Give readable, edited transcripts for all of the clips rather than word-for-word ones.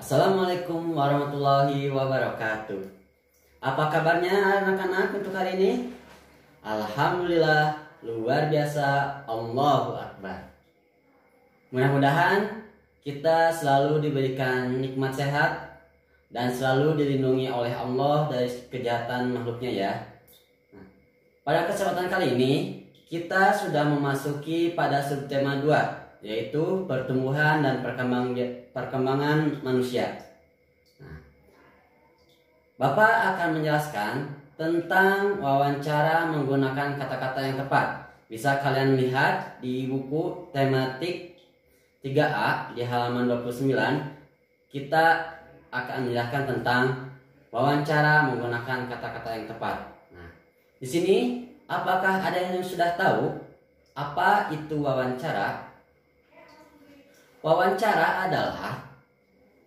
Assalamualaikum warahmatullahi wabarakatuh. Apa kabarnya anak-anak untuk hari ini? Alhamdulillah, luar biasa, Allahu Akbar. Mudah-mudahan kita selalu diberikan nikmat sehat dan selalu dilindungi oleh Allah dari kejahatan makhluknya ya. Nah, pada kesempatan kali ini kita sudah memasuki pada subtema 2, yaitu pertumbuhan dan perkembangan manusia. Nah, Bapak akan menjelaskan tentang wawancara menggunakan kata-kata yang tepat. Bisa kalian lihat di buku tematik 3A di halaman 29. Kita akan menjelaskan tentang wawancara menggunakan kata-kata yang tepat. Nah, di sini apakah ada yang sudah tahu apa itu wawancara? Wawancara adalah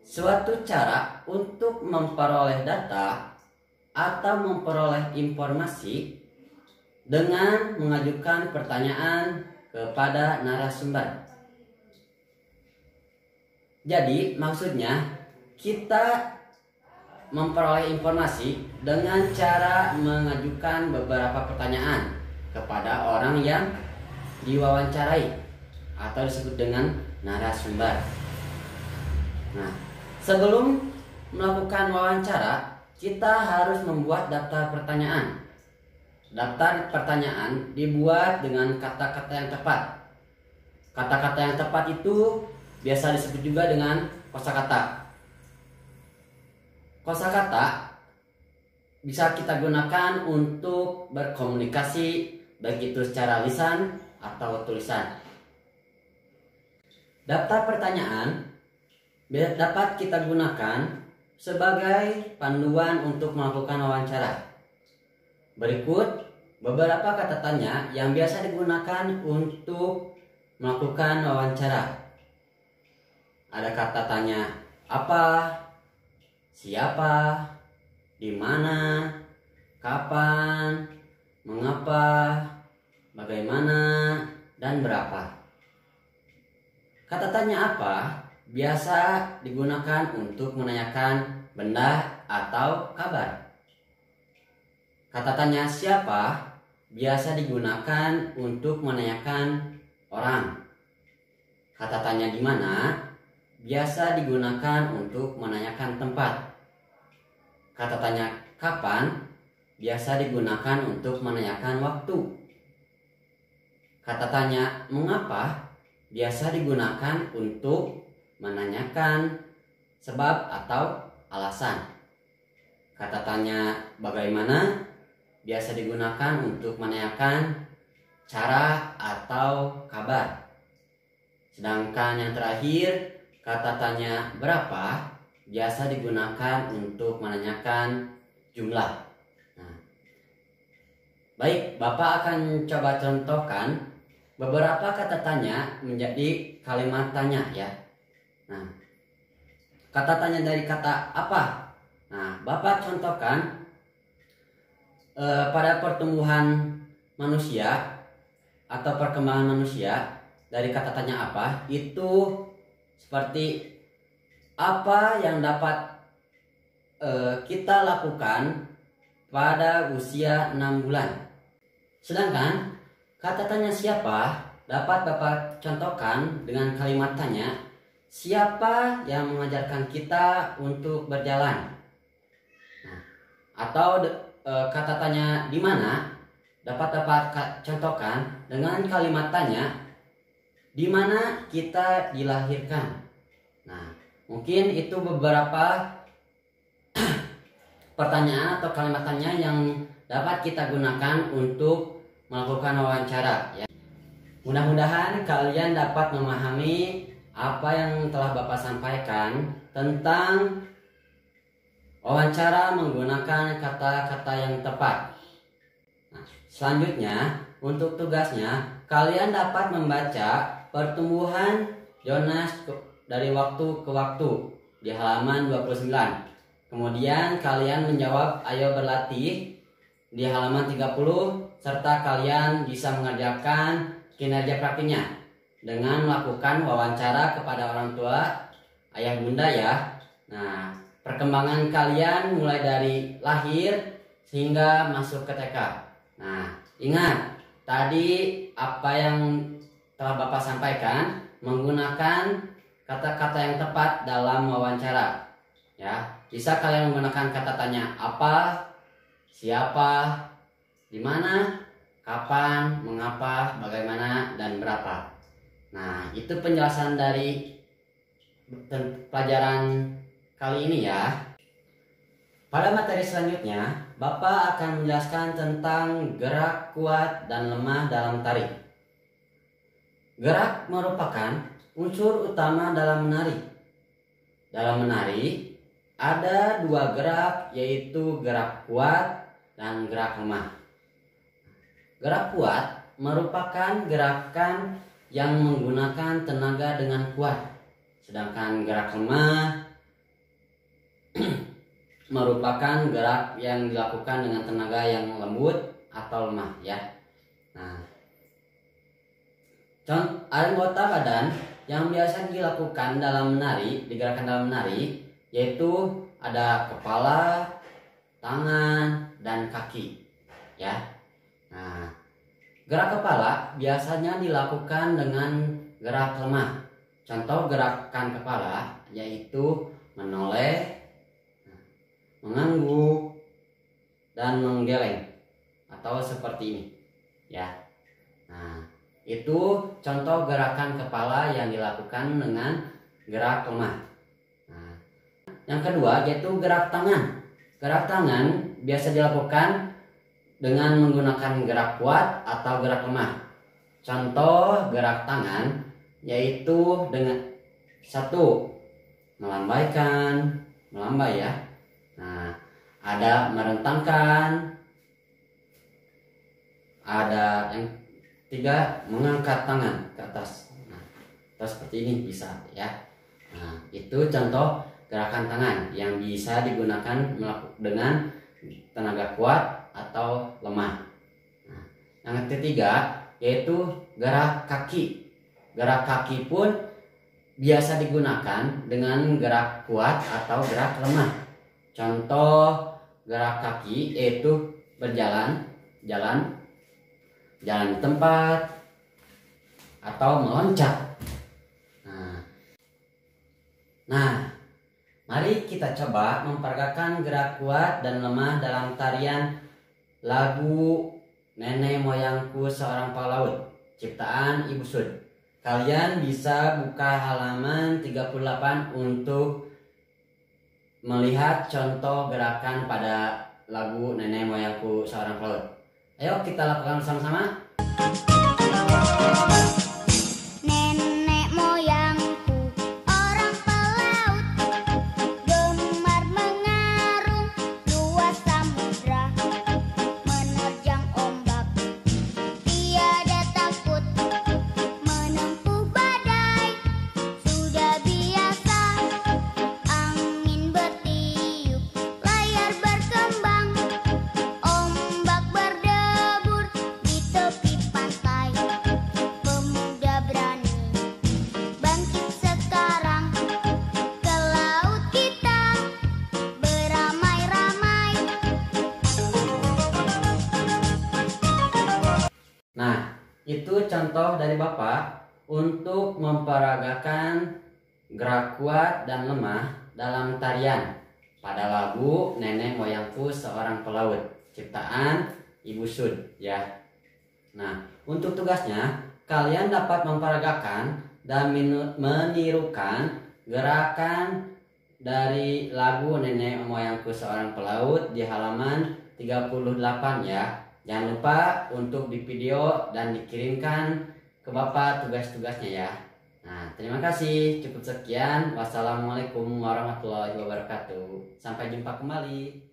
suatu cara untuk memperoleh data atau memperoleh informasi dengan mengajukan pertanyaan kepada narasumber. Jadi maksudnya kita memperoleh informasi dengan cara mengajukan beberapa pertanyaan kepada orang yang diwawancarai atau disebut dengan narasumber. Nah, sebelum melakukan wawancara, kita harus membuat daftar pertanyaan. Daftar pertanyaan dibuat dengan kata-kata yang tepat. Kata-kata yang tepat itu biasa disebut juga dengan kosakata. Kosakata bisa kita gunakan untuk berkomunikasi, baik itu secara lisan atau tulisan. Daftar pertanyaan dapat kita gunakan sebagai panduan untuk melakukan wawancara. Berikut beberapa kata tanya yang biasa digunakan untuk melakukan wawancara. Ada kata tanya apa, siapa, di mana, kapan, mengapa, bagaimana, dan berapa. Kata tanya apa biasa digunakan untuk menanyakan benda atau kabar. Kata tanya siapa biasa digunakan untuk menanyakan orang. Kata tanya di mana biasa digunakan untuk menanyakan tempat. Kata tanya kapan biasa digunakan untuk menanyakan waktu. Kata tanya mengapa biasa digunakan untuk menanyakan sebab atau alasan. Kata tanya bagaimana biasa digunakan untuk menanyakan cara atau kabar. Sedangkan yang terakhir, kata tanya berapa biasa digunakan untuk menanyakan jumlah. Nah, baik, Bapak akan coba contohkan beberapa kata tanya menjadi kalimat tanya ya. Nah, kata tanya dari kata apa? Nah, Bapak contohkan pada pertumbuhan manusia atau perkembangan manusia dari kata tanya apa itu seperti apa yang dapat kita lakukan pada usia 6 bulan. Sedangkan kata tanya siapa dapat Bapak contohkan dengan kalimat tanya siapa yang mengajarkan kita untuk berjalan. Nah, atau kata tanya di mana dapat Bapak contohkan dengan kalimat tanya di mana kita dilahirkan. Nah, mungkin itu beberapa pertanyaan atau kalimat tanya yang dapat kita gunakan untuk melakukan wawancara ya. Mudah-mudahan kalian dapat memahami apa yang telah Bapak sampaikan tentang wawancara menggunakan kata-kata yang tepat. Nah, selanjutnya untuk tugasnya kalian dapat membaca pertumbuhan Jonas dari waktu ke waktu di halaman 29. Kemudian kalian menjawab ayo berlatih di halaman 30 serta kalian bisa mengerjakan kinerja praktiknya dengan melakukan wawancara kepada orang tua, ayah bunda ya, Nah, perkembangan kalian mulai dari lahir sehingga masuk ke TK. Nah, ingat tadi apa yang telah Bapak sampaikan menggunakan kata-kata yang tepat dalam wawancara. Ya, bisa kalian menggunakan kata tanya apa, siapa, di mana, kapan, mengapa, bagaimana, dan berapa. Nah, itu penjelasan dari pelajaran kali ini ya. Pada materi selanjutnya, Bapak akan menjelaskan tentang gerak kuat dan lemah dalam tari. Gerak merupakan unsur utama dalam menari. Dalam menari, ada dua gerak, yaitu gerak kuat dan gerak lemah. Gerak kuat merupakan gerakan yang menggunakan tenaga dengan kuat. Sedangkan gerak lemah merupakan gerak yang dilakukan dengan tenaga yang lembut atau lemah ya. Nah, anggota badan yang biasa dilakukan dalam menari, digerakkan dalam menari, yaitu ada kepala, tangan, dan kaki ya. Nah, gerak kepala biasanya dilakukan dengan gerak lemah. Contoh gerakan kepala yaitu menoleh, mengangguk, dan menggeleng atau seperti ini ya. Nah, itu contoh gerakan kepala yang dilakukan dengan gerak lemah. Nah, yang kedua yaitu gerak tangan. Gerak tangan biasa dilakukan dengan menggunakan gerak kuat atau gerak lemah. Contoh gerak tangan yaitu dengan satu, melambai ya. Nah, ada merentangkan, ada yang tiga mengangkat tangan ke atas. Nah, atau seperti ini bisa ya. Nah, itu contoh gerakan tangan yang bisa digunakan dengan tenaga kuat atau lemah. Nah, yang ketiga yaitu gerak kaki. Gerak kaki pun biasa digunakan dengan gerak kuat atau gerak lemah. Contoh gerak kaki yaitu berjalan, jalan di tempat, atau meloncat. Nah, mari kita coba memperagakan gerak kuat dan lemah dalam tarian lagu Nenek Moyangku Seorang Pelaut ciptaan Ibu Sud. Kalian bisa buka halaman 38 untuk melihat contoh gerakan pada lagu Nenek Moyangku Seorang Pelaut. Ayo kita lakukan bersama-sama. Nenek moyangku orang pelaut, gemar mengarung luas samudra, menerjang ombak tiada takut, menempuh badai sudah biasa, angin bertiup layar berkembang, ombak berdebur di tepi pantai, pemuda berani bangkit sekarang, ke laut kita beramai-ramai. Nah, itu contoh dari Bapak untuk memperagakan gerak kuat dan lemah dalam tarian pada lagu Nenek Moyangku Seorang Pelaut ciptaan Ibu Sud ya. Nah, untuk tugasnya kalian dapat memperagakan dan menirukan gerakan dari lagu Nenek Moyangku Seorang Pelaut di halaman 38 ya. Jangan lupa untuk di video dan dikirimkan ke Bapak tugas-tugasnya ya. Nah, terima kasih. Cukup sekian. Wassalamualaikum warahmatullahi wabarakatuh. Sampai jumpa kembali.